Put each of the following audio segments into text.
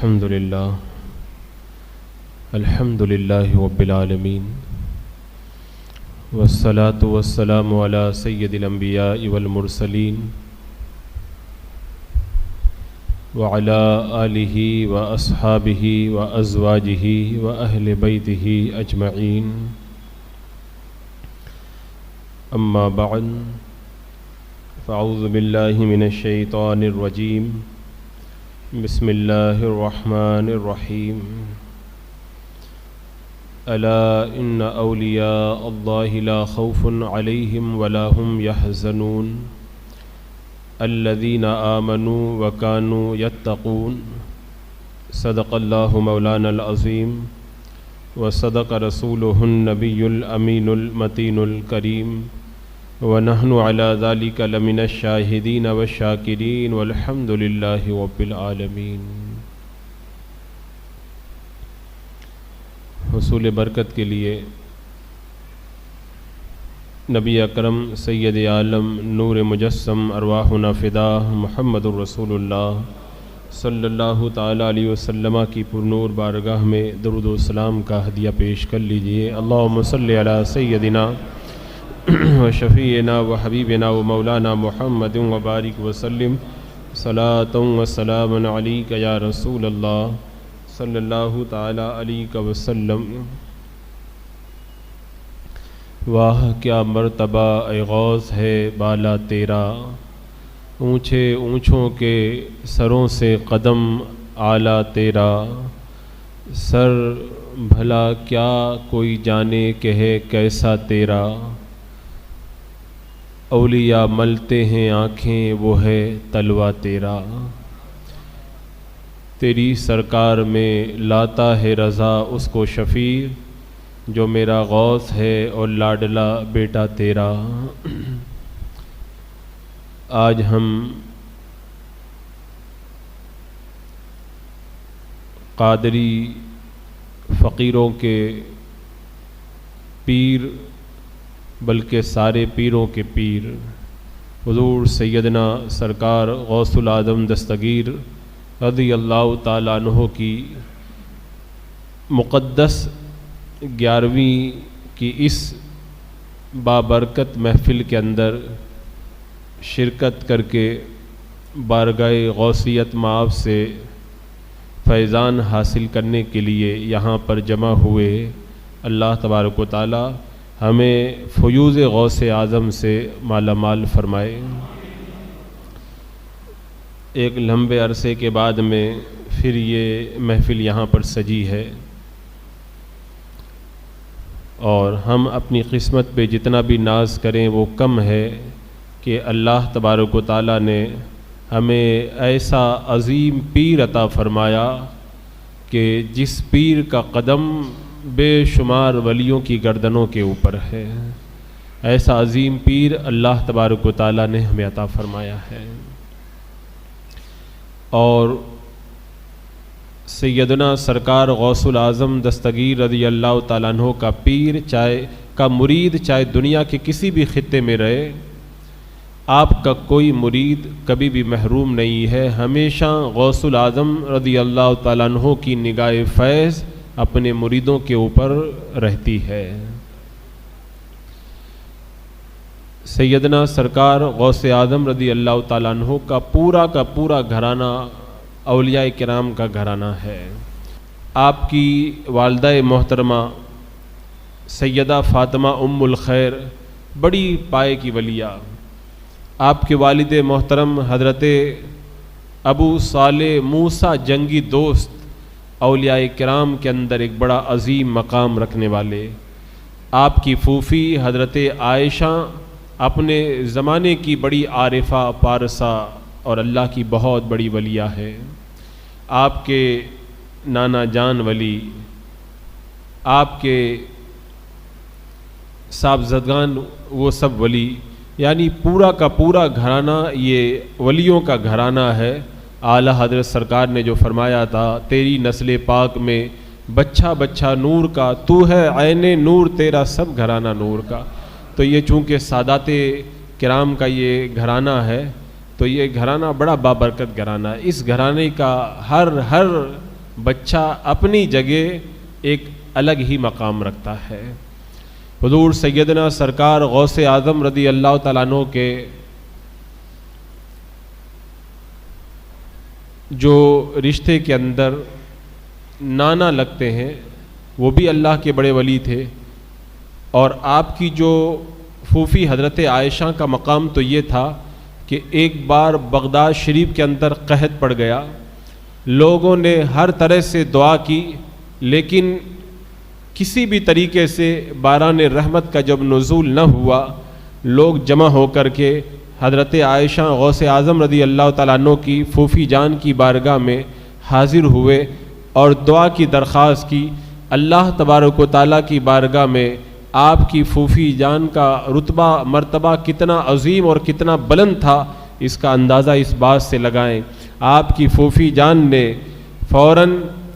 الحمدللہ رب العالمین والصلاة والسلام علی سید الانبیاء والمرسلین وعلی آلہ واصحابہ وازواجہ واہل بیتہ اجمعین اما بعد فاعوذ باللہ من الشیطان الرجیم بسم اللہ الرحمن الرحیم الا ان اولیاء اللہ لا خوف علیہم ولا هم يحزنون الذین آمنوا وکانوا یتقون صدق اللہ مولانا العظیم وصدق رسولہ النبی الامین المتین الکریم ونحن علی ذلک لمن الشاہدین والشاکرین والحمد للہ رب العالمین۔ حصول برکت کے لیے نبی اکرم سید عالم نور مجسم ارواحنا فدا محمد الرسول اللہ صلی اللہ تعالیٰ علیہ وسلم کی پرنور بارگاہ میں درود و سلام کا ہدیہ پیش کر لیجئے۔ اللہم صلی علی سیدنا و شفیعنا و حبیبنا و مولانا محمد و بارک وسلم صلاۃ و سلام علیک یا رسول اللہ صلی اللہ تعالیٰ علیہ وسلم۔ واہ کیا مرتبہ اے غوث ہے بالا تیرا، اونچے اونچوں کے سروں سے قدم اعلیٰ تیرا، سر بھلا کیا کوئی جانے کہ ہے کیسا تیرا، اولیاء ملتے ہیں آنکھیں وہ ہے تلوہ تیرا، تیری سرکار میں لاتا ہے رضا اس کو شفیع جو میرا غوث ہے اور لاڈلا بیٹا تیرا۔ آج ہم قادری فقیروں کے پیر بلکہ سارے پیروں کے پیر حضور سیدنا سرکار غوث العظم دستگیر رضی اللہ تعالیٰ عنہ کی مقدس 11ویں کی اس بابرکت محفل کے اندر شرکت کر کے بارگاہ غوثیت مآب سے فیضان حاصل کرنے کے لیے یہاں پر جمع ہوئے، اللہ تبارک و تعالیٰ ہمیں فیوض غوث اعظم سے مالا مال فرمائے۔ ایک لمبے عرصے کے بعد میں پھر یہ محفل یہاں پر سجی ہے، اور ہم اپنی قسمت پہ جتنا بھی ناز کریں وہ کم ہے کہ اللہ تبارک و تعالیٰ نے ہمیں ایسا عظیم پیر عطا فرمایا کہ جس پیر کا قدم بے شمار ولیوں کی گردنوں کے اوپر ہے، ایسا عظیم پیر اللہ تبارک و تعالیٰ نے ہمیں عطا فرمایا ہے۔ اور سیدنا سرکار غوث العظم دستگیر رضی اللہ تعالیٰ عنہ کا پیر کا مرید چاہے دنیا کے کسی بھی خطے میں رہے، آپ کا کوئی مرید کبھی بھی محروم نہیں ہے، ہمیشہ غوث العظم رضی اللہ تعالیٰ عنہ کی نگاہ فیض اپنے مریدوں کے اوپر رہتی ہے۔ سیدنا سرکار غوث اعظم رضی اللہ تعالیٰ عنہ کا پورا گھرانہ اولیاء کرام کا گھرانہ ہے۔ آپ کی والدہ محترمہ سیدہ فاطمہ ام الخیر بڑی پائے کی ولیہ، آپ کے والد محترم حضرت ابو صالح موسیٰ جنگی دوست اولیاء کرام کے اندر ایک بڑا عظیم مقام رکھنے والے، آپ کی پھوپھی حضرت عائشہ اپنے زمانے کی بڑی عارفہ پارسہ اور اللہ کی بہت بڑی ولیہ ہے، آپ کے نانا جان ولی، آپ کے صاحبزادگان وہ سب ولی، یعنی پورا کا پورا گھرانہ یہ ولیوں کا گھرانہ ہے۔ اعلیٰ حضرت سرکار نے جو فرمایا تھا تیری نسل پاک میں بچہ بچہ نور کا، تو ہے عین نور تیرا سب گھرانہ نور کا، تو یہ چونکہ سادات کرام کا یہ گھرانہ ہے تو یہ گھرانہ بڑا بابرکت گھرانہ ہے۔ اس گھرانے کا ہر بچہ اپنی جگہ ایک الگ ہی مقام رکھتا ہے۔ حضور سیدنا سرکار غوث اعظم رضی اللہ تعالیٰ عنہ کے جو رشتے کے اندر نانا لگتے ہیں وہ بھی اللہ کے بڑے ولی تھے، اور آپ کی جو پھوپھی حضرت عائشہ کا مقام تو یہ تھا کہ ایک بار بغداد شریف کے اندر قحط پڑ گیا، لوگوں نے ہر طرح سے دعا کی، لیکن کسی بھی طریقے سے باران رحمت کا جب نزول نہ ہوا، لوگ جمع ہو کر کے حضرت عائشہ غوث اعظم رضی اللہ تعالیٰ عنہ کی پھوپھی جان کی بارگاہ میں حاضر ہوئے اور دعا کی درخواست کی۔ اللہ تبارک و تعالیٰ کی بارگاہ میں آپ کی پھوپھی جان کا رتبہ مرتبہ کتنا عظیم اور کتنا بلند تھا، اس کا اندازہ اس بات سے لگائیں۔ آپ کی پھوپھی جان نے فوراً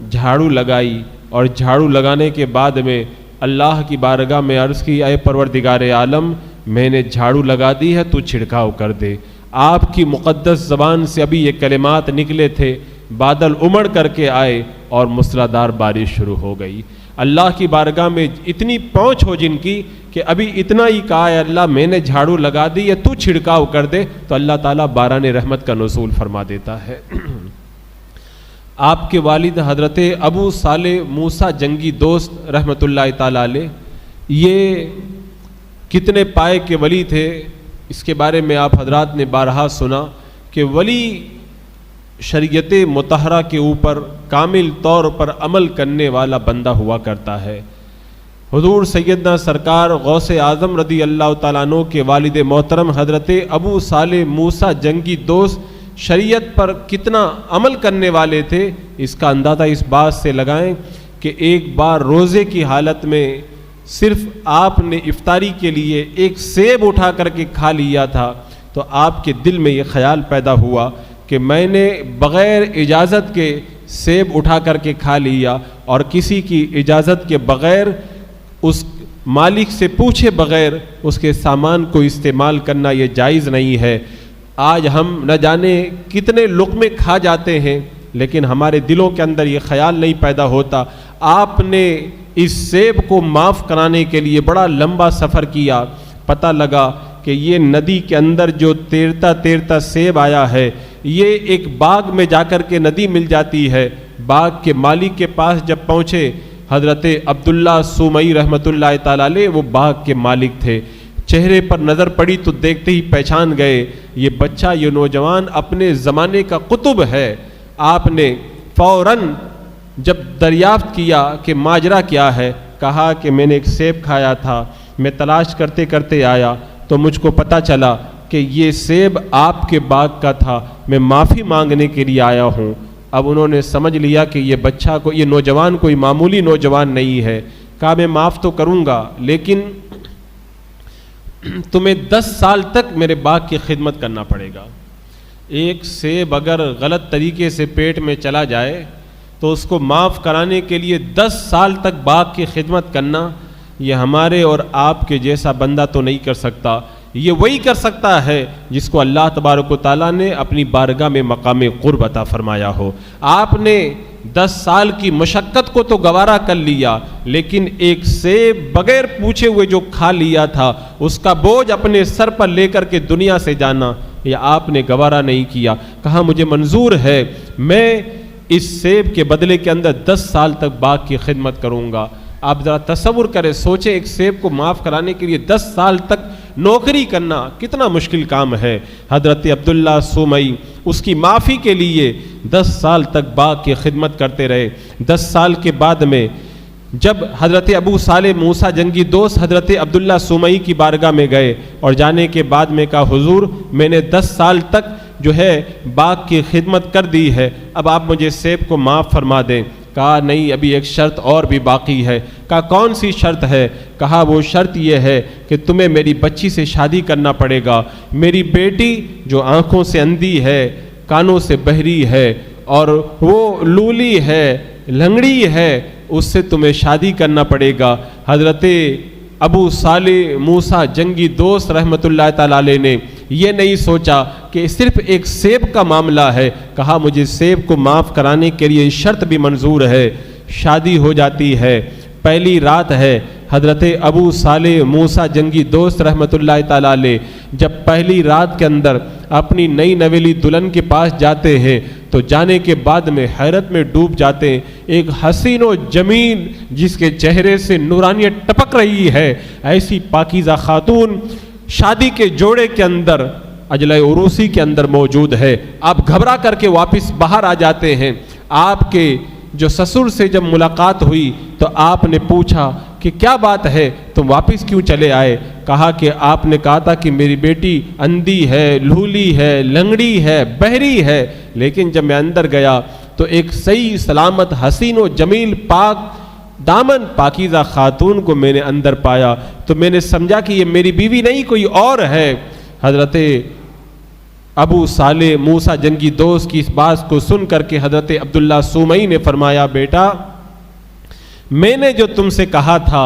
جھاڑو لگائی، اور جھاڑو لگانے کے بعد میں اللہ کی بارگاہ میں عرض کی، اے پروردگار عالم، میں نے جھاڑو لگا دی ہے، تو چھڑکاؤ کر دے۔ آپ کی مقدس زبان سے ابھی یہ کلمات نکلے تھے، بادل امڑ کر کے آئے اور موسلادھار بارش شروع ہو گئی۔ اللہ کی بارگاہ میں اتنی پہنچ ہو جن کی کہ ابھی اتنا ہی کہا ہے، اللہ میں نے جھاڑو لگا دی ہے، تو چھڑکاؤ کر دے، تو اللہ تعالیٰ باران رحمت کا نزول فرما دیتا ہے۔ آپ کے والد حضرت ابو صالح موسیٰ جنگی دوست رحمۃ اللہ تعالیٰ علیہ، یہ کتنے پائے کے ولی تھے، اس کے بارے میں آپ حضرات نے بارہا سنا کہ ولی شریعت مطہرہ کے اوپر کامل طور پر عمل کرنے والا بندہ ہوا کرتا ہے۔ حضور سیدنا سرکار غوث اعظم رضی اللہ تعالیٰ عنہ کے والد محترم حضرت ابو صالح موسیٰ جنگی دوست شریعت پر کتنا عمل کرنے والے تھے، اس کا اندازہ اس بات سے لگائیں کہ ایک بار روزے کی حالت میں صرف آپ نے افطاری کے لیے ایک سیب اٹھا کر کے کھا لیا تھا، تو آپ کے دل میں یہ خیال پیدا ہوا کہ میں نے بغیر اجازت کے سیب اٹھا کر کے کھا لیا، اور کسی کی اجازت کے بغیر، اس مالک سے پوچھے بغیر اس کے سامان کو استعمال کرنا یہ جائز نہیں ہے۔ آج ہم نہ جانے کتنے لقمے کھا جاتے ہیں، لیکن ہمارے دلوں کے اندر یہ خیال نہیں پیدا ہوتا۔ آپ نے اس سیب کو معاف کرانے کے لیے بڑا لمبا سفر کیا، پتہ لگا کہ یہ ندی کے اندر جو تیرتا تیرتا سیب آیا ہے، یہ ایک باغ میں جا کر کے ندی مل جاتی ہے۔ باغ کے مالک کے پاس جب پہنچے، حضرت عبداللہ سومئی رحمۃ اللہ تعالیٰ علیہ وہ باغ کے مالک تھے۔ چہرے پر نظر پڑی تو دیکھتے ہی پہچان گئے، یہ بچہ، یہ نوجوان اپنے زمانے کا قطب ہے۔ آپ نے فوراً جب دریافت کیا کہ ماجرا کیا ہے، کہا کہ میں نے ایک سیب کھایا تھا، میں تلاش کرتے کرتے آیا تو مجھ کو پتہ چلا کہ یہ سیب آپ کے باغ کا تھا، میں معافی مانگنے کے لیے آیا ہوں۔ اب انہوں نے سمجھ لیا کہ یہ بچہ کو، یہ نوجوان کوئی معمولی نوجوان نہیں ہے۔ کہا میں معاف تو کروں گا، لیکن تمہیں 10 سال تک میرے باغ کی خدمت کرنا پڑے گا۔ ایک سیب اگر غلط طریقے سے پیٹ میں چلا جائے تو اس کو معاف کرانے کے لیے 10 سال تک باغ کی خدمت کرنا، یہ ہمارے اور آپ کے جیسا بندہ تو نہیں کر سکتا۔ یہ وہی کر سکتا ہے جس کو اللہ تبارک و تعالیٰ نے اپنی بارگاہ میں مقام قرب عطا فرمایا ہو۔ آپ نے 10 سال کی مشقت کو تو گوارا کر لیا، لیکن ایک سیب بغیر پوچھے ہوئے جو کھا لیا تھا، اس کا بوجھ اپنے سر پر لے کر کے دنیا سے جانا، یہ آپ نے گوارا نہیں کیا۔ کہا مجھے منظور ہے، میں اس سیب کے بدلے کے اندر 10 سال تک باغ کی خدمت کروں گا۔ آپ ذرا تصور کریں، سوچیں ایک سیب کو معاف کرانے کے لیے 10 سال تک نوکری کرنا کتنا مشکل کام ہے۔ حضرت عبداللہ سومئی اس کی معافی کے لیے 10 سال تک باغ کی خدمت کرتے رہے۔ 10 سال کے بعد میں جب حضرت ابو صالح موسیٰ جنگی دوست حضرت عبداللہ سومئی کی بارگاہ میں گئے اور جانے کے بعد میں کہا حضور میں نے 10 سال تک جو ہے باغ کی خدمت کر دی ہے، اب آپ مجھے سیب کو معاف فرما دیں۔ کہا نہیں، ابھی ایک شرط اور بھی باقی ہے۔ کہا کون سی شرط ہے؟ کہا وہ شرط یہ ہے کہ تمہیں میری بچی سے شادی کرنا پڑے گا۔ میری بیٹی جو آنکھوں سے اندھی ہے، کانوں سے بہری ہے اور وہ لولی ہے، لنگڑی ہے، اس سے تمہیں شادی کرنا پڑے گا۔ حضرت ابو صالح موسیٰ جنگی دوست رحمۃ اللہ تعالیٰ علیہ نے یہ نہیں سوچا کہ صرف ایک سیب کا معاملہ ہے، کہا مجھے سیب کو معاف کرانے کے لیے شرط بھی منظور ہے۔ شادی ہو جاتی ہے، پہلی رات ہے، حضرت ابو صالح موسیٰ جنگی دوست رحمۃ اللہ تعالیٰ علیہ جب پہلی رات کے اندر اپنی نئی نویلی دلہن کے پاس جاتے ہیں تو جانے کے بعد میں حیرت میں ڈوب جاتے ہیں۔ ایک حسین و جمیل جس کے چہرے سے نورانیت ٹپک رہی ہے، ایسی پاکیزہ خاتون شادی کے جوڑے کے اندر اجلۂ عروسی کے اندر موجود ہے۔ آپ گھبرا کر کے واپس باہر آ جاتے ہیں۔ آپ کے جو سسر سے جب ملاقات ہوئی تو آپ نے پوچھا کہ کیا بات ہے، تم واپس کیوں چلے آئے؟ کہا کہ آپ نے کہا تھا کہ میری بیٹی اندھی ہے، لھولی ہے، لنگڑی ہے، بہری ہے، لیکن جب میں اندر گیا تو ایک صحیح سلامت حسین و جمیل پاک دامن پاکیزہ خاتون کو میں نے اندر پایا، تو میں نے سمجھا کہ یہ میری بیوی نہیں کوئی اور ہے۔ حضرت ابو صالح موسیٰ جنگی دوست کی اس بات کو سن کر کے حضرت عبداللہ سومئی نے فرمایا، بیٹا میں نے جو تم سے کہا تھا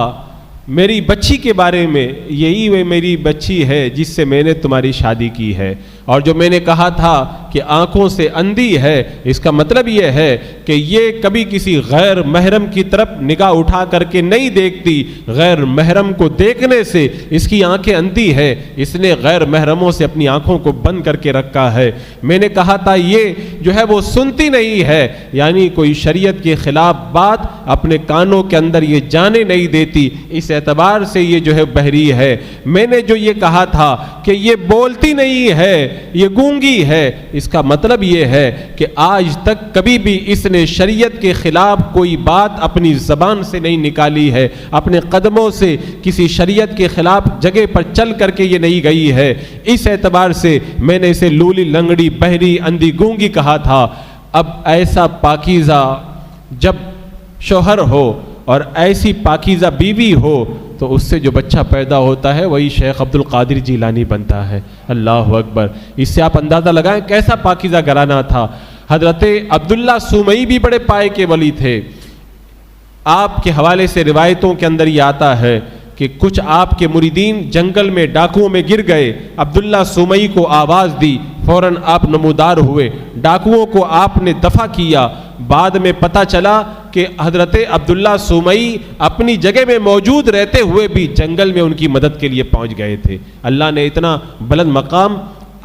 میری بچی کے بارے میں، یہی وہ میری بچی ہے جس سے میں نے تمہاری شادی کی ہے، اور جو میں نے کہا تھا کہ آنکھوں سے اندھی ہے، اس کا مطلب یہ ہے کہ یہ کبھی کسی غیر محرم کی طرف نگاہ اٹھا کر کے نہیں دیکھتی، غیر محرم کو دیکھنے سے اس کی آنکھیں اندھی ہے، اس نے غیر محرموں سے اپنی آنکھوں کو بند کر کے رکھا ہے۔ میں نے کہا تھا یہ جو ہے وہ سنتی نہیں ہے، یعنی کوئی شریعت کے خلاف بات اپنے کانوں کے اندر یہ جانے نہیں دیتی، اس اعتبار سے یہ جو ہے بہری ہے۔ میں نے جو یہ کہا تھا کہ یہ بولتی نہیں ہے، یہ گونگی ہے، اس کا مطلب یہ ہے کہ آج تک کبھی بھی اس نے شریعت کے خلاف کوئی بات اپنی زبان سے نہیں نکالی ہے، اپنے قدموں سے کسی شریعت کے خلاف جگہ پر چل کر کے یہ نہیں گئی ہے۔ اس اعتبار سے میں نے اسے لولی، لنگڑی، بہری، اندھی، گونگی کہا تھا۔ اب ایسا پاکیزہ جب شوہر ہو اور ایسی پاکیزہ بیوی ہو تو اس سے جو بچہ پیدا ہوتا ہے وہی شیخ عبد القادر جیلانی بنتا ہے۔ اللہ اکبر! اس سے آپ اندازہ لگائیں کیسا پاکیزہ گھرانہ تھا۔ حضرت عبداللہ سومئی بھی بڑے پائے کے ولی تھے۔ آپ کے حوالے سے روایتوں کے اندر یہ آتا ہے کہ کچھ آپ کے مریدین جنگل میں ڈاکوؤں میں گر گئے، عبداللہ سومئی کو آواز دی، فوراً آپ نمودار ہوئے، ڈاکوؤں کو آپ نے دفع کیا۔ بعد میں پتہ چلا کہ حضرت عبداللہ سومئی اپنی جگہ میں موجود رہتے ہوئے بھی جنگل میں ان کی مدد کے لیے پہنچ گئے تھے۔ اللہ نے اتنا بلند مقام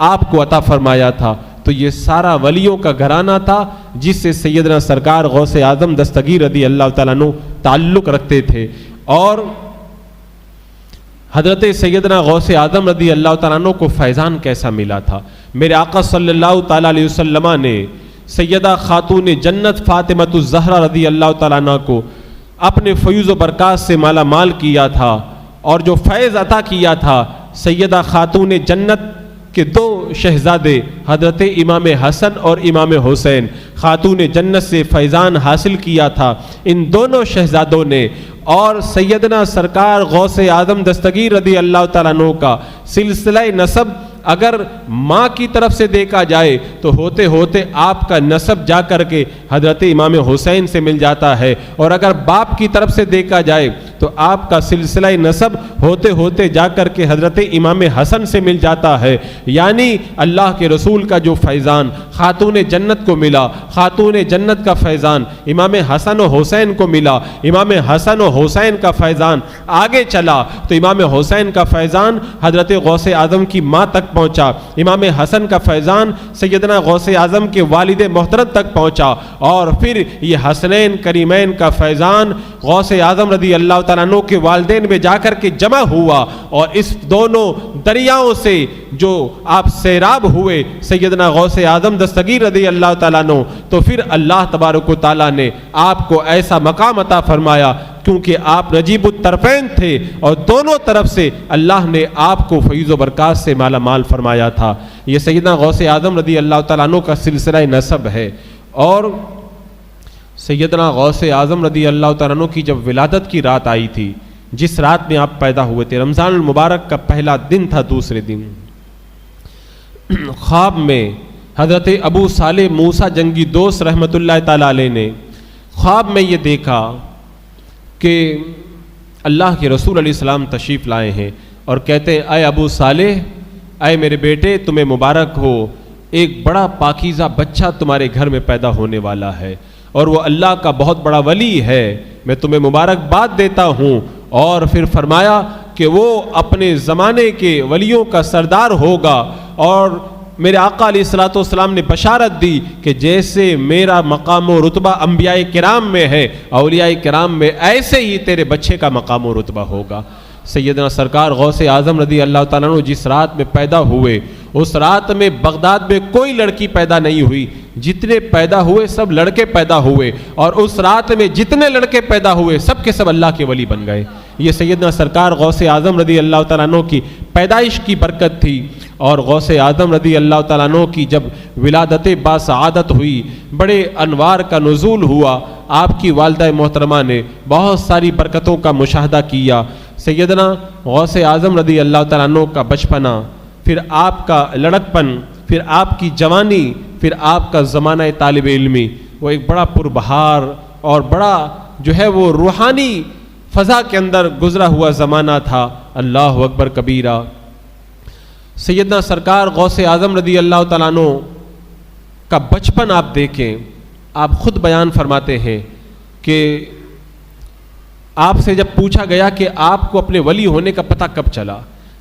آپ کو عطا فرمایا تھا۔ تو یہ سارا ولیوں کا گھرانہ تھا جس سے سیدنا سرکار غوث اعظم دستگیر رضی اللہ تعالیٰ عنہ تعلق رکھتے تھے۔ اور حضرت سیدنا غوث اعظم رضی اللہ تعالیٰ عنہ کو فیضان کیسا ملا تھا؟ میرے آقا صلی اللہ تعالیٰ علیہ وسلم نے سیدہ خاتون جنت فاطمۃ الزہرا رضی اللہ تعالیٰ عنہ کو اپنے فیوز و برکات سے مالا مال کیا تھا، اور جو فیض عطا کیا تھا سیدہ خاتون جنت کے دو شہزادے حضرت امام حسن اور امام حسین خاتون جنت سے فیضان حاصل کیا تھا۔ ان دونوں شہزادوں نے اور سیدنا سرکار غوث اعظم دستگیر رضی اللہ تعالیٰ عنہ کا سلسلہ نسب اگر ماں کی طرف سے دیکھا جائے تو ہوتے ہوتے آپ کا نسب جا کر کے حضرت امام حسین سے مل جاتا ہے، اور اگر باپ کی طرف سے دیکھا جائے تو آپ کا سلسلہ نسب ہوتے ہوتے جا کر کے حضرت امام حسن سے مل جاتا ہے۔ یعنی اللہ کے رسول کا جو فیضان خاتون جنت کو ملا، خاتون جنت کا فیضان امام حسن و حسین کو ملا، امام حسن و حسین کا فیضان آگے چلا تو امام حسین کا فیضان حضرت غوث اعظم کی ماں تک پہنچا، امام حسن کا فیضان سیدنا غوث اعظم کے والد محترم تک پہنچا، اور پھر یہ حسنین کریمین کا فیضان غوث اعظم رضی اللہ تعالیٰ عنہ کے والدین میں جا کر کے جمع ہوا، اور اس دونوں دریاؤں سے جو آپ سیراب ہوئے سیدنا غوث اعظم دستگیر رضی اللہ تعالیٰ عنہ، تو پھر اللہ تبارک و تعالیٰ نے آپ کو ایسا مقام عطا فرمایا کیونکہ آپ نجیب الطرفین تھے، اور دونوں طرف سے اللہ نے آپ کو فیض و برکات سے مالا مال فرمایا تھا۔ یہ سیدنا غوث اعظم رضی اللہ تعالیٰ عنہ کا سلسلہ نسب ہے۔ اور سیدنا غوث اعظم رضی اللہ تعالیٰ عنہ کی جب ولادت کی رات آئی تھی، جس رات میں آپ پیدا ہوئے تھے، رمضان المبارک کا پہلا دن تھا، دوسرے دن خواب میں حضرت ابو صالح موسیٰ جنگی دوست رحمۃ اللہ تعالیٰ علیہ نے خواب میں یہ دیکھا کہ اللہ کے رسول علیہ السلام تشریف لائے ہیں اور کہتے ہیں اے ابو صالح، اے میرے بیٹے تمہیں مبارک ہو، ایک بڑا پاکیزہ بچہ تمہارے گھر میں پیدا ہونے والا ہے اور وہ اللہ کا بہت بڑا ولی ہے، میں تمہیں مبارکباد دیتا ہوں۔ اور پھر فرمایا کہ وہ اپنے زمانے کے ولیوں کا سردار ہوگا، اور میرے آقا علیہ الصلوۃ والسلام نے بشارت دی کہ جیسے میرا مقام و رتبہ انبیاء کرام میں ہے، اولیاء کرام میں، ایسے ہی تیرے بچے کا مقام و رتبہ ہوگا۔ سیدنا سرکار غوث اعظم رضی اللہ تعالیٰ عنہ جس رات میں پیدا ہوئے، اس رات میں بغداد میں کوئی لڑکی پیدا نہیں ہوئی، جتنے پیدا ہوئے سب لڑکے پیدا ہوئے، اور اس رات میں جتنے لڑکے پیدا ہوئے سب کے سب اللہ کے ولی بن گئے۔ یہ سیدنا سرکار غوث اعظم رضی اللہ تعالیٰ عنہ کی پیدائش کی برکت تھی۔ اور غوث اعظم رضی اللہ تعالیٰ عنہ کی جب ولادت باسعادت ہوئی، بڑے انوار کا نزول ہوا، آپ کی والدہ محترمہ نے بہت ساری برکتوں کا مشاہدہ کیا۔ سیدنا غوث اعظم رضی اللہ تعالیٰ عنہ کا بچپنا، پھر آپ کا لڑکپن، پھر آپ کی جوانی، پھر آپ کا زمانہ طالب علمی، وہ ایک بڑا پربہار اور بڑا جو ہے وہ روحانی فضا کے اندر گزرا ہوا زمانہ تھا۔ اللہ اکبر کبیرہ۔ سیدنا سرکار غوث اعظم رضی اللہ تعالیٰ عنہ کا بچپن آپ دیکھیں، آپ خود بیان فرماتے ہیں کہ آپ سے جب پوچھا گیا کہ آپ کو اپنے ولی ہونے کا پتہ کب چلا،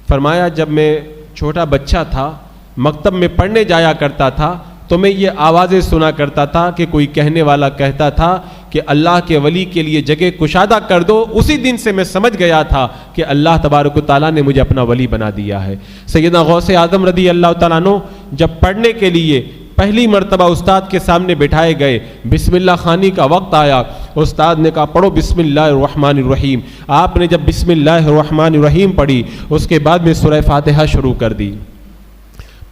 فرمایا جب میں چھوٹا بچہ تھا، مکتب میں پڑھنے جایا کرتا تھا تو میں یہ آوازیں سنا کرتا تھا کہ کوئی کہنے والا کہتا تھا کہ اللہ کے ولی کے لیے جگہ کشادہ کر دو۔ اسی دن سے میں سمجھ گیا تھا کہ اللہ تبارک و تعالیٰ نے مجھے اپنا ولی بنا دیا ہے۔ سیدنا غوث اعظم رضی اللہ تعالیٰ عنہ جب پڑھنے کے لیے پہلی مرتبہ استاد کے سامنے بٹھائے گئے، بسم اللہ خوانی کا وقت آیا، استاد نے کہا پڑھو بسم اللہ الرحمن الرحیم۔ آپ نے جب بسم اللہ الرحمن الرحیم پڑھی، اس کے بعد میں سورہ فاتحہ شروع کر دی،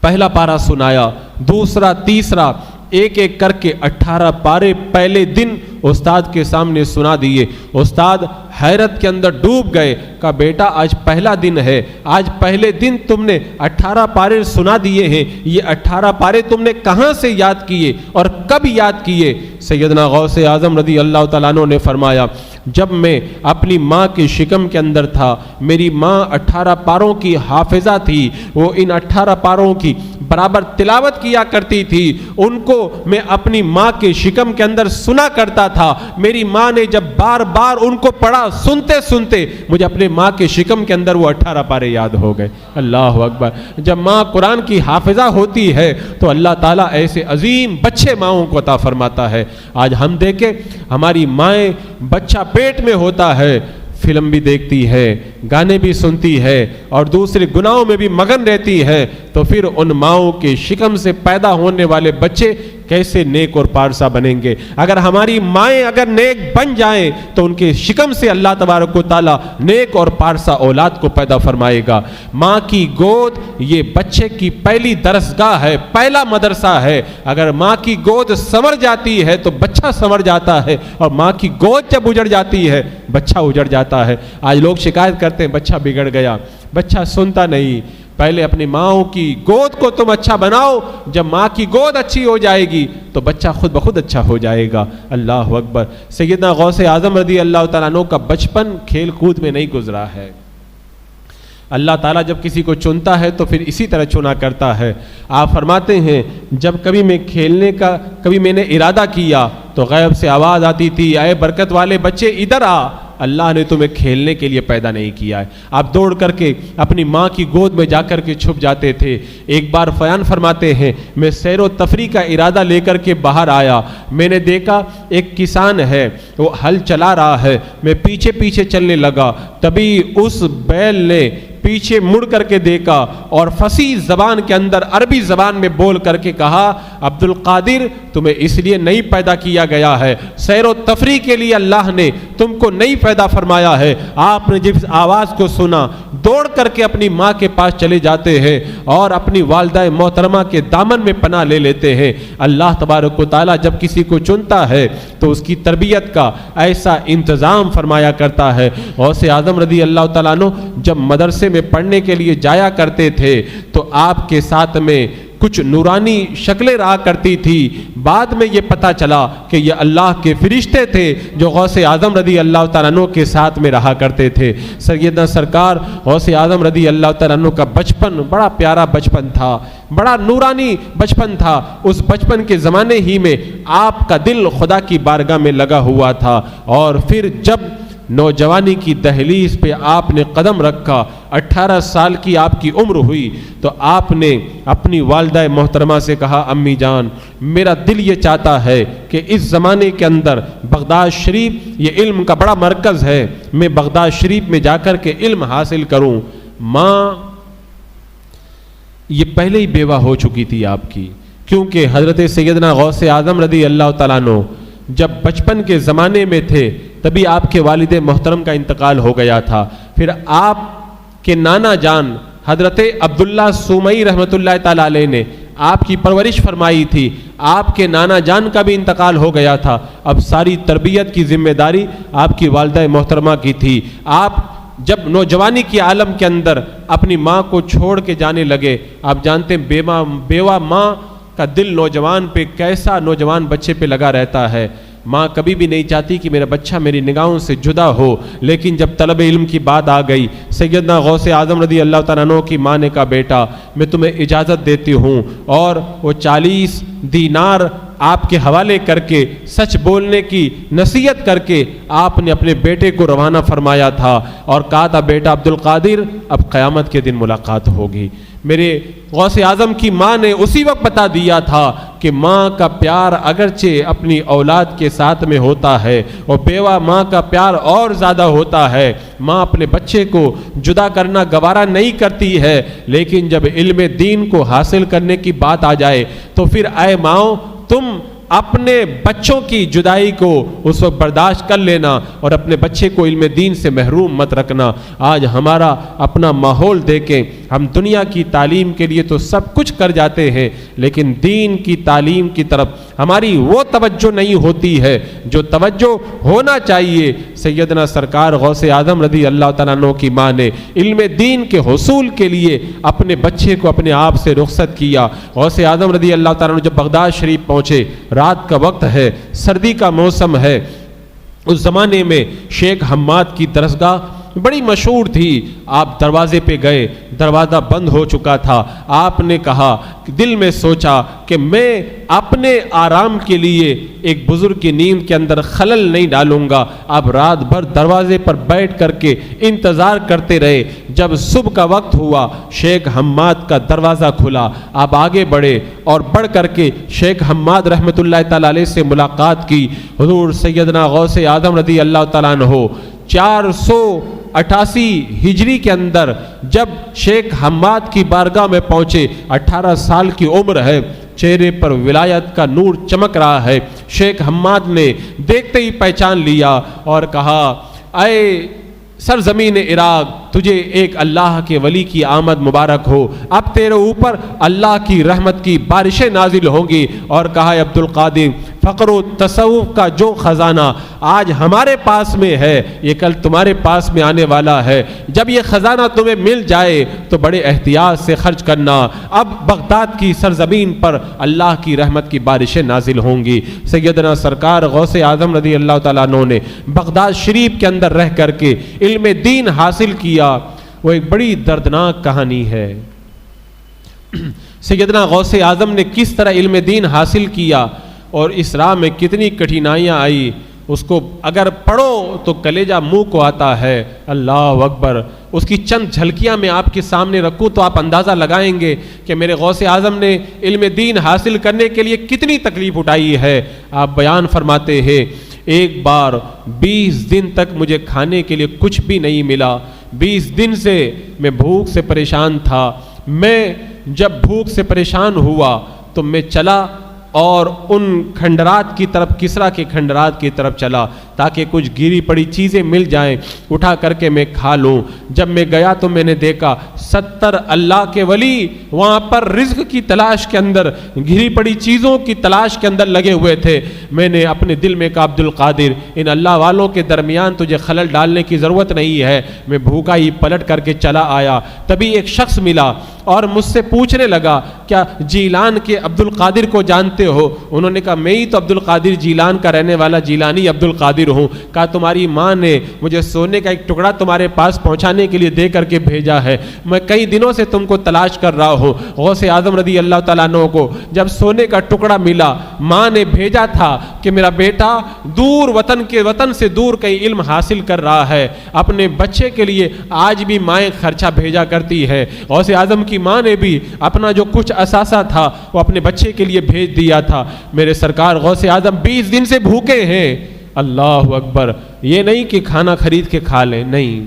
پہلا پارہ سنایا، دوسرا، تیسرا، ایک ایک کر کے 18 پارے پہلے دن استاد کے سامنے سنا دیے۔ استاد حیرت کے اندر ڈوب گئے، کہا بیٹا آج پہلا دن ہے، آج پہلے دن تم نے 18 پارے سنا دیے ہیں، یہ 18 پارے تم نے کہاں سے یاد کیے اور کب یاد کیے؟ سیدنا غوث اعظم رضی اللہ تعالیٰ عنہ نے فرمایا جب میں اپنی ماں کے شکم کے اندر تھا، میری ماں 18 پاروں کی حافظہ تھی، وہ ان 18 پاروں کی برابر تلاوت کیا کرتی تھی، ان کو میں اپنی ماں کے شکم کے اندر سنا کرتا تھا۔ میری ماں نے جب بار بار ان کو پڑھا، سنتے سنتے مجھے اپنے ماں کے شکم کے اندر وہ 18 پارے یاد ہو گئے۔ اللہ اکبر۔ جب ماں قرآن کی حافظہ ہوتی ہے تو اللہ تعالیٰ ایسے عظیم بچے ماؤں کو عطا فرماتا ہے۔ آج ہم دیکھیں ہماری مائیں، بچہ پیٹ میں ہوتا ہے، فلم بھی دیکھتی ہے، گانے بھی سنتی ہے اور دوسرے گناہوں میں بھی مگن رہتی ہے، تو پھر ان ماؤں کے شکم سے پیدا ہونے والے بچے کیسے نیک اور پارسا بنیں گے؟ اگر ہماری مائیں اگر نیک بن جائیں تو ان کے شکم سے اللہ تبارک و تعالیٰ نیک اور پارسا اولاد کو پیدا فرمائے گا۔ ماں کی گود یہ بچے کی پہلی درسگاہ ہے، پہلا مدرسہ ہے۔ اگر ماں کی گود سنور جاتی ہے تو بچہ سنور جاتا ہے، اور ماں کی گود جب اجڑ جاتی ہے بچہ اجڑ جاتا ہے۔ آج لوگ شکایت کرتے ہیں بچہ بگڑ گیا، بچہ سنتا نہیں۔ پہلے اپنی ماں کی گود کو تم اچھا بناؤ، جب ماں کی گود اچھی ہو جائے گی تو بچہ خود بخود اچھا ہو جائے گا۔ اللہ اکبر۔ سیدنا غوث اعظم رضی اللہ تعالیٰ عنہ کا بچپن کھیل کود میں نہیں گزرا ہے۔ اللہ تعالیٰ جب کسی کو چنتا ہے تو پھر اسی طرح چنا کرتا ہے۔ آپ فرماتے ہیں جب کبھی میں کھیلنے کا کبھی میں نے ارادہ کیا تو غیب سے آواز آتی تھی، اے برکت والے بچے ادھر آ، اللہ نے تمہیں کھیلنے کے لیے پیدا نہیں کیا ہے۔ آپ دوڑ کر کے اپنی ماں کی گود میں جا کر کے چھپ جاتے تھے۔ ایک بار بیان فرماتے ہیں میں سیر و تفریح کا ارادہ لے کر کے باہر آیا، میں نے دیکھا ایک کسان ہے وہ ہل چلا رہا ہے، میں پیچھے پیچھے چلنے لگا، تبھی اس بیل نے پیچھے مڑ کر کے دیکھا اور فصیح زبان کے اندر عربی زبان میں بول کر کے کہا عبد القادر تمہیں اس لیے نہیں پیدا کیا گیا ہے، سیر و تفریح کے لیے اللہ نے تم کو نہیں پیدا فرمایا ہے۔ آپ نے جب آواز کو سنا دوڑ کر کے اپنی ماں کے پاس چلے جاتے ہیں اور اپنی والدہ محترمہ کے دامن میں پناہ لے لیتے ہیں۔ اللہ تبارک و تعالیٰ جب کسی کو چنتا ہے تو اس کی تربیت کا ایسا انتظام فرمایا کرتا ہے۔ غوث اعظم رضی اللہ تعالیٰ عنہ جب مدرسے میں پڑھنے کے لیے جایا کرتے تھے تو آپ کے ساتھ میں کچھ نورانی شکلیں رہا کرتی تھی، بعد میں یہ پتہ چلا کہ یہ اللہ کے فرشتے تھے جو غوث اعظم رضی اللہ تعالیٰ عنہ کے ساتھ میں رہا کرتے تھے۔ سیدنا سرکار غوث اعظم رضی اللہ تعالیٰ عنہ کا بچپن بڑا پیارا بچپن تھا، بڑا نورانی بچپن تھا۔ اس بچپن کے زمانے ہی میں آپ کا دل خدا کی بارگاہ میں لگا ہوا تھا، اور پھر جب نوجوانی کی دہلیز پہ آپ نے قدم رکھا، 18 سال کی آپ کی عمر ہوئی، تو آپ نے اپنی والدہ محترمہ سے کہا، امی جان میرا دل یہ چاہتا ہے کہ اس زمانے کے اندر بغداد شریف یہ علم کا بڑا مرکز ہے، میں بغداد شریف میں جا کر کے علم حاصل کروں۔ ماں یہ پہلے ہی بیوہ ہو چکی تھی آپ کی، کیونکہ حضرت سیدنا غوث اعظم رضی اللہ تعالیٰ عنہ جب بچپن کے زمانے میں تھے تبھی آپ کے والد محترم کا انتقال ہو گیا تھا۔ پھر آپ کے نانا جان حضرت عبداللہ سومئی رحمۃ اللہ تعالیٰ علیہ نے آپ کی پرورش فرمائی تھی، آپ کے نانا جان کا بھی انتقال ہو گیا تھا، اب ساری تربیت کی ذمہ داری آپ کی والدہ محترمہ کی تھی۔ آپ جب نوجوانی کی عالم کے اندر اپنی ماں کو چھوڑ کے جانے لگے، آپ جانتے ہیں بیوہ ماں کا دل نوجوان پہ کیسا نوجوان بچے پہ لگا رہتا ہے۔ ماں کبھی بھی نہیں چاہتی کہ میرا بچہ میری نگاہوں سے جدا ہو، لیکن جب طلب علم کی بات آ گئی، سیدنا غوث اعظم رضی اللہ تعالیٰ عنہ کی ماں نے کہا، بیٹا میں تمہیں اجازت دیتی ہوں، اور وہ 40 دینار آپ کے حوالے کر کے سچ بولنے کی نصیحت کر کے آپ نے اپنے بیٹے کو روانہ فرمایا تھا، اور کہا تھا، بیٹا عبد القادر اب قیامت کے دن ملاقات ہوگی۔ میرے غوث اعظم کی ماں نے اسی وقت بتا دیا تھا کہ ماں کا پیار اگرچہ اپنی اولاد کے ساتھ میں ہوتا ہے، اور بیوہ ماں کا پیار اور زیادہ ہوتا ہے۔ ماں اپنے بچے کو جدا کرنا گوارا نہیں کرتی ہے، لیکن جب علم دین کو حاصل کرنے کی بات آ جائے تو پھر اے ماؤں تم اپنے بچوں کی جدائی کو اس وقت برداشت کر لینا، اور اپنے بچے کو علم دین سے محروم مت رکھنا۔ آج ہمارا اپنا ماحول دیکھیں، ہم دنیا کی تعلیم کے لیے تو سب کچھ کر جاتے ہیں، لیکن دین کی تعلیم کی طرف ہماری وہ توجہ نہیں ہوتی ہے جو توجہ ہونا چاہیے۔ سیدنا سرکار غوث اعظم رضی اللہ تعالیٰ عنہ کی ماں نے علم دین کے حصول کے لیے اپنے بچے کو اپنے آپ سے رخصت کیا۔ غوث اعظم رضی اللہ تعالیٰ عنہ جب بغداد شریف پہنچے، رات کا وقت ہے، سردی کا موسم ہے، اس زمانے میں شیخ حماد کی درسگاہ بڑی مشہور تھی۔ آپ دروازے پہ گئے، دروازہ بند ہو چکا تھا۔ آپ نے کہا، دل میں سوچا کہ میں اپنے آرام کے لیے ایک بزرگ کی نیند کے اندر خلل نہیں ڈالوں گا۔ آپ رات بھر دروازے پر بیٹھ کر کے انتظار کرتے رہے۔ جب صبح کا وقت ہوا، شیخ حماد کا دروازہ کھلا، آپ آگے بڑھے اور بڑھ کر کے شیخ حماد رحمۃ اللہ تعالیٰ علیہ سے ملاقات کی۔ حضور سیدنا غوث اعظم رضی اللہ تعالیٰ عنہ 488 ہجری کے اندر جب شیخ حماد کی بارگاہ میں پہنچے، 18 سال کی عمر ہے، چہرے پر ولایت کا نور چمک رہا ہے۔ شیخ حماد نے دیکھتے ہی پہچان لیا اور کہا، اے سرزمین عراق، تجھے ایک اللہ کے ولی کی آمد مبارک ہو، اب تیرے اوپر اللہ کی رحمت کی بارشیں نازل ہوں گی۔ اور کہا، عبد القادر، فقر و تصوف کا جو خزانہ آج ہمارے پاس میں ہے یہ کل تمہارے پاس میں آنے والا ہے، جب یہ خزانہ تمہیں مل جائے تو بڑے احتیاط سے خرچ کرنا، اب بغداد کی سرزمین پر اللہ کی رحمت کی بارشیں نازل ہوں گی۔ سیدنا سرکار غوث اعظم رضی اللہ تعالیٰ عنہ نے بغداد شریف کے اندر رہ کر کے علم دین حاصل کیا۔ وہ ایک بڑی دردناک کہانی ہے، سیدنا غوث اعظم نے کس طرح علم دین حاصل کیا اور اس راہ میں کتنی کٹھنائیاں آئی، اس کو اگر پڑھو تو کلیجہ منہ کو آتا ہے۔ اللہ اکبر، اس کی چند جھلکیاں میں آپ کے سامنے رکھوں تو آپ اندازہ لگائیں گے کہ میرے غوث اعظم نے علم دین حاصل کرنے کے لیے کتنی تکلیف اٹھائی ہے۔ آپ بیان فرماتے ہیں، ایک بار 20 دن تک مجھے کھانے کے لیے کچھ بھی نہیں ملا، 20 دن سے میں بھوک سے پریشان تھا۔ میں جب بھوک سے پریشان ہوا تو میں چلا اور ان کھنڈرات کی طرف، کسرا کے کھنڈرات کی طرف چلا۔ تاکہ کچھ گری پڑی چیزیں مل جائیں، اٹھا کر کے میں کھا لوں۔ جب میں گیا تو میں نے دیکھا 70 اللہ کے ولی وہاں پر رزق کی تلاش کے اندر، گری پڑی چیزوں کی تلاش کے اندر لگے ہوئے تھے۔ میں نے اپنے دل میں کہا عبدالقادر، ان اللہ والوں کے درمیان تجھے خلل ڈالنے کی ضرورت نہیں ہے۔ میں بھوکا ہی پلٹ کر کے چلا آیا، تبھی ایک شخص ملا اور مجھ سے پوچھنے لگا کیا جیلان کے عبدالقادر کو جانتے ہو؟ انہوں نے کہا میں ہی تو عبدالقادر جیلان کا رہنے والا جیلانی عبدالقادر ہوں۔ کہا تمہاری ماں نے مجھے سونے کا ایک ٹکڑا تمہارے پاس پہنچانے کے لیے دے کر کے بھیجا ہے، میں کئی دنوں سے تم کو تلاش کر رہا ہوں۔ غوث اعظم رضی اللہ تعالیٰ عنہ کو جب سونے کا ٹکڑا ملا، ماں نے بھیجا تھا کہ میرا بیٹا دور وطن سے دور کہیں علم حاصل کر رہا ہے، اپنے بچے کے لیے آج بھی مائیں خرچہ بھیجا کرتی ہے۔ غوث اعظم کی ماں نے بھی اپنا جو کچھ اثاثہ تھا وہ اپنے بچے کے لیے بھیج دیا تھا۔ میرے سرکار غوث اعظم 20 دن سے بھوکے ہیں۔ اللہ اکبر، یہ نہیں کہ کھانا خرید کے کھا لیں، نہیں،